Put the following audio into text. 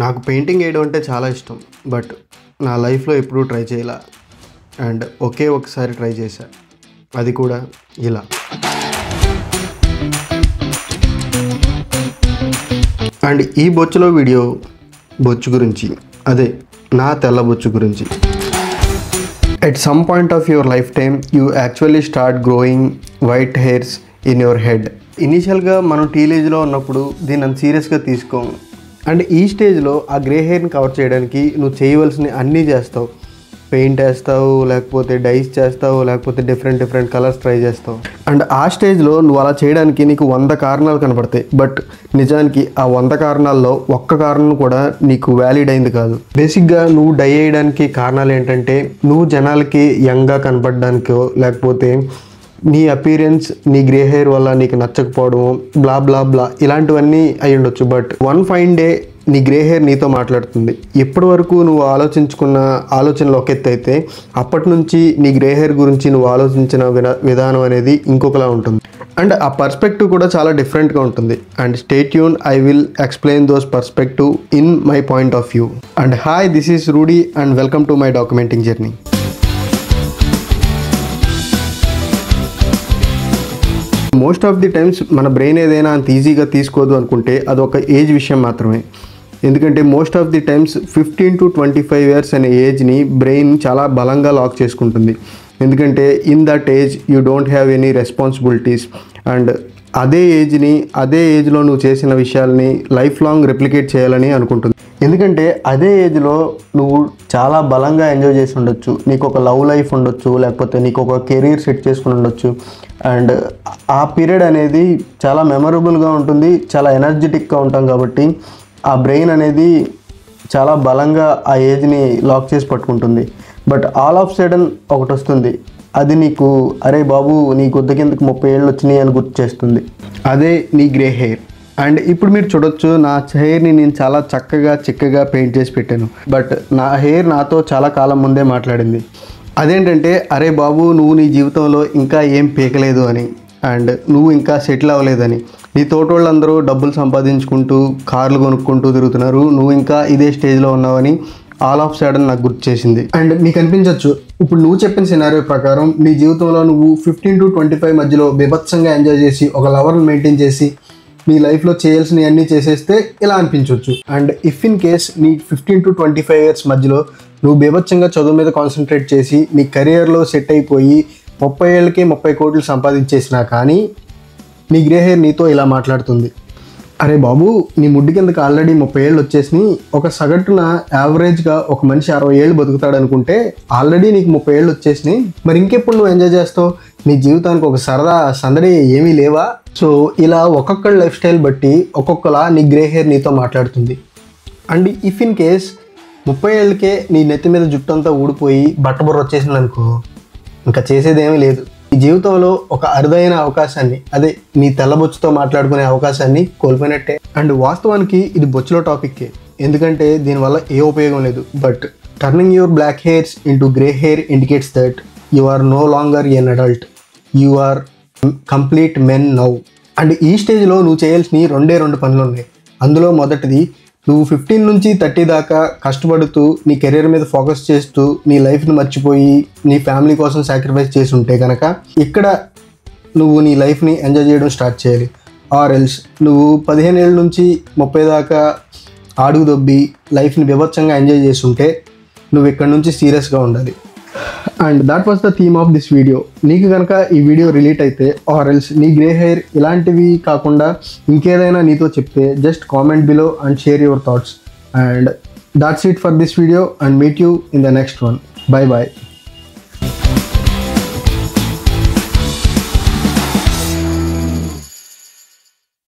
నాకు పెయింటింగ్ వేయడం అంటే చాలా ఇష్టం, బట్ నా లైఫ్లో ఎప్పుడూ ట్రై చేయాల. అండ్ ఒకే ఒకసారి ట్రై చేశా, అది కూడా ఇలా. అండ్ ఈ బొచ్చులో వీడియో బొచ్చు గురించి, అదే నా తెల్ల బొచ్చు గురించి. At some point of your life time you actually start growing white hairs in your head. ఇనీషియల్గా మనం టీనేజ్లో ఉన్నప్పుడు దీన్ని అంత సీరియస్గా తీసుకోము. అండ్ ఈ స్టేజ్లో ఆ గ్రే హెయిర్ని కవర్ చేయడానికి నువ్వు చేయవలసిన అన్నీ చేస్తావు. పెయింట్ వేస్తావు, లేకపోతే డైస్ చేస్తావు, లేకపోతే డిఫరెంట్ కలర్స్ ట్రై చేస్తావు. అండ్ ఆ స్టేజ్లో నువ్వు అలా చేయడానికి నీకు 100 కారణాలు కనపడతాయి. బట్ నిజానికి ఆ 100 కారణాల్లో ఒక్క కారణం కూడా నీకు వ్యాలిడ్ అయింది కాదు. బేసిక్గా నువ్వు డై వేయడానికి కారణాలు ఏంటంటే నువ్వు జనాలకి యంగ్గా కనపడడానికో, లేకపోతే నీ అపీరెన్స్ నీ గ్రే హెయిర్ వల్ల నీకు నచ్చకపోవడము, బ్లా బ్లా బ్లా ఇలాంటివన్నీ అయి ఉండొచ్చు. బట్ వన్ ఫైన్ డే నీ గ్రే హెయిర్ నీతో మాట్లాడుతుంది. ఎప్పటి వరకు నువ్వు ఆలోచించుకున్న ఆలోచనలు ఒక ఎత్తు అయితే, అప్పటి నుంచి నీ గ్రే హెయిర్ గురించి నువ్వు ఆలోచించిన విధానం అనేది ఇంకొకలా ఉంటుంది. అండ్ ఆ పర్స్పెక్టివ్ కూడా చాలా డిఫరెంట్గా ఉంటుంది. And stay tune, I will explain those perspective in my point of view. And hi, this is Rudy and welcome to my documenting journey. Most of the times మన బ్రెయిన్ ఏదైనా అంత ఈజీగా తీసుకోదు అనుకుంటే అదొక ఏజ్ విషయం మాత్రమే. ఎందుకంటే most of the times 15 to 25 years అనే ఏజ్ని బ్రెయిన్ చాలా బలంగా లాక్ చేసుకుంటుంది. ఎందుకంటే in that age you don't have any responsibilities. And అదే ఏజ్లో నువ్వు చేసిన విషయాల్ని లైఫ్ లాంగ్ రెప్లికేట్ చేయాలని అనుకుంటుంది. ఎందుకంటే అదే ఏజ్లో నువ్వు చాలా బలంగా ఎంజాయ్ చేసి ఉండొచ్చు, నీకు ఒక లవ్ లైఫ్ ఉండొచ్చు, లేకపోతే నీకు ఒక కెరీర్ సెట్ చేసుకుని ఉండొచ్చు. అండ్ ఆ పీరియడ్ అనేది చాలా మెమరబుల్గా ఉంటుంది, చాలా ఎనర్జెటిక్గా ఉంటాం. కాబట్టి ఆ బ్రెయిన్ అనేది చాలా బలంగా ఆ ఏజ్ని లాక్ చేసి పట్టుకుంటుంది. బట్ ఆల్ ఆఫ్ సడన్ ఒకటి వస్తుంది, అది నీకు అరే బాబు నీ గుద్ద కిందకి 30 ఏళ్ళు వచ్చినాయి అని గుర్తు చేస్తుంది. అదే నీ గ్రే హెయిర్. అండ్ ఇప్పుడు మీరు చూడొచ్చు, నా హెయిర్ని నేను చాలా చిక్కగా పెయింట్ చేసి పెట్టాను. బట్ నా హెయిర్ నాతో చాలా కాలం ముందే మాట్లాడింది. అదేంటంటే అరే బాబు నువ్వు నీ జీవితంలో ఇంకా ఏం పీకలేదు అని, అండ్ నువ్వు ఇంకా సెటిల్ అవ్వలేదని. నీ తోటోళ్ళందరూ డబ్బులు సంపాదించుకుంటూ కార్లు కొనుక్కుంటూ తిరుగుతున్నారు, నువ్వు ఇంకా ఇదే స్టేజ్లో ఉన్నావని ఆల్ ఆఫ్ సడన్ నాకు గుర్తు చేసింది. అండ్ మీకు అనిపించవచ్చు, ఇప్పుడు నువ్వు చెప్పిన సినారియో ప్రకారం నీ జీవితంలో నువ్వు 15 to 25 మధ్యలో బీభత్సంగా ఎంజాయ్ చేసి ఒక లవర్ని మెయింటైన్ చేసి నీ లైఫ్లో చేయాల్సినవి అన్నీ చేసేస్తే ఇలా అనిపించవచ్చు. అండ్ ఇఫ్ ఇన్ కేస్ నీ 15 to 25 years మధ్యలో నువ్వు బీభత్సంగా చదువు మీద కాన్సన్ట్రేట్ చేసి నీ కెరియర్లో సెట్ అయిపోయి 30 ఏళ్ళకి 30 కోట్లు సంపాదించేసినా కానీ నీ గ్రే హెయిర్ నీతో ఇలా మాట్లాడుతుంది, అరే బాబు నీ ముడ్డు కిందకి ఆల్రెడీ 30 ఏళ్ళు వచ్చేసినాయి, ఒక సగటున యావరేజ్గా ఒక మనిషి 60 ఏళ్ళు బతుకుతాడు అనుకుంటే ఆల్రెడీ నీకు 30 ఏళ్ళు వచ్చేసినాయి, మరి ఇంకెప్పుడు నువ్వు ఎంజాయ్ చేస్తావు, నీ జీవితానికి ఒక సరదా సందడి ఏమీ లేవా? సో ఇలా ఒక్కొక్క లైఫ్ స్టైల్ బట్టి ఒక్కొక్కలా నీ గ్రే హెయిర్ నీతో మాట్లాడుతుంది. అండ్ ఇఫ్ ఇన్ కేస్ 30 ఏళ్ళకే నీ నెత్తి మీద జుట్టు అంతా ఊడిపోయి బట్టబుర్ర వచ్చేసింది అనుకో, ఇంకా చేసేదేమీ లేదు. నీ జీవితంలో ఒక అరుదైన అవకాశాన్ని, అదే నీ తెల్లబొచ్చుతో మాట్లాడుకునే అవకాశాన్ని కోల్పోయినట్టే. అండ్ వాస్తవానికి ఇది బొచ్చులో టాపిక్కే, ఎందుకంటే దీనివల్ల ఏ ఉపయోగం లేదు. But turning your black hairs into grey hair indicates that you are no longer an adult, you are complete men now. And ఈ స్టేజ్లో నువ్వు చేయాల్సిన రెండు పనులు ఉన్నాయి. అందులో మొదటిది, నువ్వు 15 నుంచి 30 దాకా కష్టపడుతూ నీ కెరీర్ మీద ఫోకస్ చేస్తూ నీ లైఫ్ని మర్చిపోయి నీ ఫ్యామిలీ కోసం సాక్రిఫైస్ చేసి ఉంటే కనుక ఇక్కడ నువ్వు నీ లైఫ్ని ఎంజాయ్ చేయడం స్టార్ట్ చేయాలి. ఆర్ ఎల్స్ నువ్వు 15 ఏళ్ళ నుంచి 30 దాకా ఆడుగు దొబ్బి లైఫ్ని బీభత్సంగా ఎంజాయ్ చేసి ఉంటే నువ్వు ఇక్కడ నుంచి సీరియస్గా ఉండాలి. And that was the theme of this video. నీకు కనుక ఈ వీడియో రిలేట్ అయితే, ఆర్ ఎల్స్ నీ గ్రే హెయిర్ ఇలాంటివి కాకుండా ఇంకేదైనా నీతో చెప్తే just comment below and share your thoughts. And that's it for this video and meet you in the next one. Bye bye.